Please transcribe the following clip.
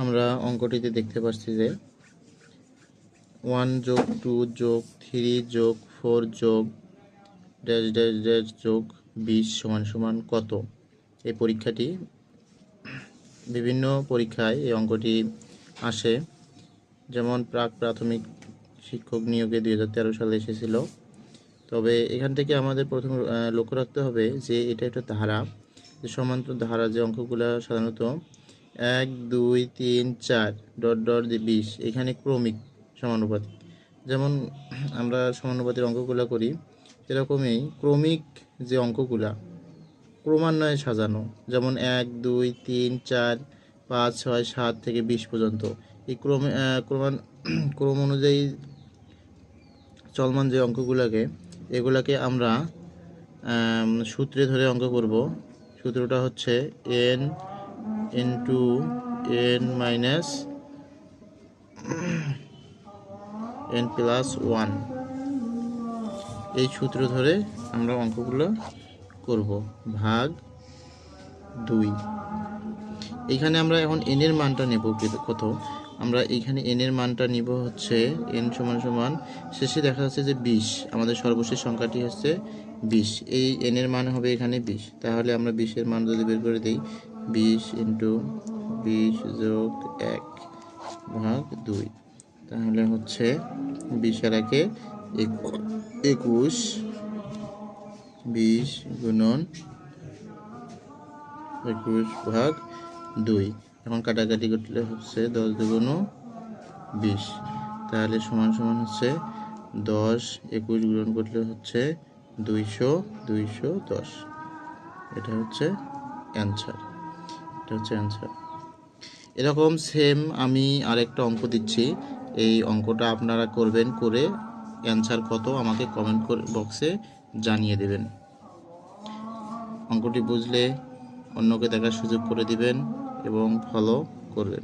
আমরা অঙ্কটিতে দেখতে পাচ্ছি যে 1 যোগ 2 যোগ 3 যোগ 4 যোগ ড্যাশ ড্যাশ ড্যাশ যোগ 20 সমান সমান কত। এই পরীক্ষাটি বিভিন্ন পরীক্ষায় এই অঙ্কটি আসে, যেমন প্রাথমিক শিক্ষক নিয়োগে 2013 সালে এসেছিল। তবে এখান থেকে আমাদের প্রথম লক্ষ্য রাখতে হবে যে এটা একটা ধারা, যে সমান্তর ধারা যে অঙ্কগুলো সাধারণত 1 2 3 4 ডট ডট 20 এখানে ক্রমিক সমানুপাতিক। যেমন আমরা সমানুপাতির অঙ্কগুলো করি, এরকমই ক্রমিক যে অঙ্কগুলা ক্রমান্বয়ে সাজানো, যেমন 1 2 3 4 5 6 7 থেকে 20 পর্যন্ত এই ক্রম অনুযায়ী চলমান যে অঙ্কগুলোকে এগুলাকে আমরা সূত্রে ধরে অঙ্ক করব। সূত্রটা হচ্ছে n into n minus n plus 1, এই সূত্র ধরে আমরা অঙ্কগুলো করব। ভাগ 2, এইখানে আমরা এখন n এর মানটা নেব কত। আমরা এইখানে n এর মানটা নিব হচ্ছে n সমান সমান শেষে দেখা যাচ্ছে যে 20, আমাদের সর্বশেষ সংখ্যাটি হচ্ছে 20, এই n এর মান হবে এখানে 20। তাহলে আমরা 20 এর মান যদি বের করে দিই, 20 ইন্টু 20 যোগ 1 ভাগ 2, তাহলে হচ্ছে 20 আর 1 21, 20 গুণন 21 ভাগ 2। এখন কাটাকাটি করলে হচ্ছে 10 দুগুণ 20, তাহলে সমান সমান হচ্ছে 10 21 গুণন করলে হচ্ছে 210। এটা হচ্ছে অ্যান্সার। এরকম সেম আমি আরেকটা অঙ্ক দিচ্ছি, এই অঙ্কটা আপনারা করবেন, করে অ্যান্সার কত আমাকে কমেন্ট বক্সে জানিয়ে দেবেন। অঙ্কটি বুঝলে অন্যকে দেখার সুযোগ করে দিবেন এবং ফলো করবেন।